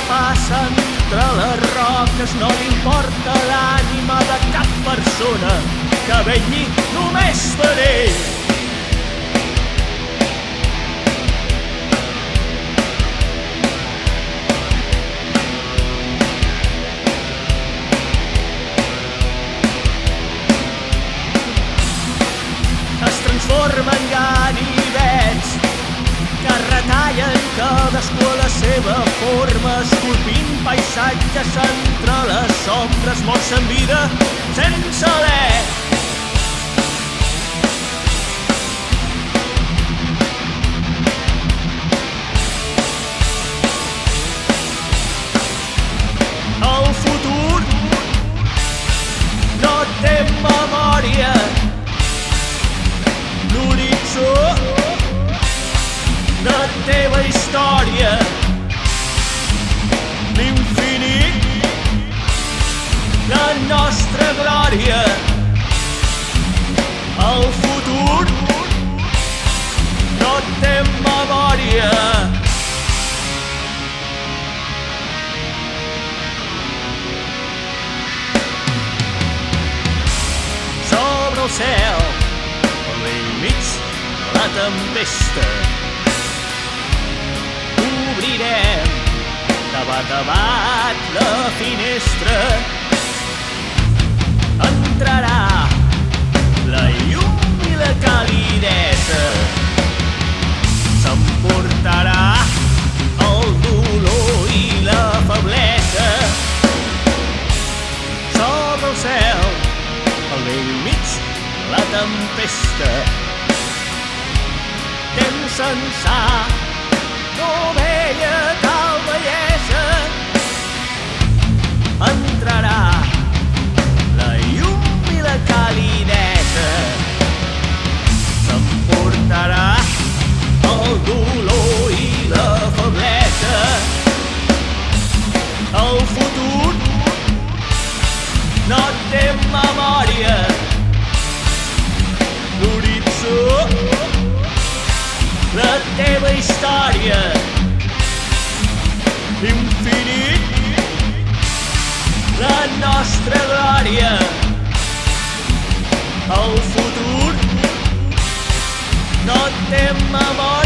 passa entre les roques, no li importa l'ànima de cap persona que vetlli només per ell. Es transformen ganivets que retallen cadascú a la seva forma, esculpint paisatges entre les ombres, morts en vida sense alè. El futur no té memòria, l'horitzó la teva història, l'infinit, la nostra glòria. El futur no té memòria. Sobre el cel, al vell mig de la tempesta, obrirem de bat a bat la finestra. Entrarà la llum i la calidesa, s'emportarà el dolor i la feblesa. Sobre el cel, al vell mig de la tempesta, temps ençà no veia tal bellesa. Entrarà la llum i la calidesa, s'emportarà el dolor i la feblesa. El futur no té memòria, l'horitzó la teva història, l'infinit, la nostra glòria. El futur no té memòria.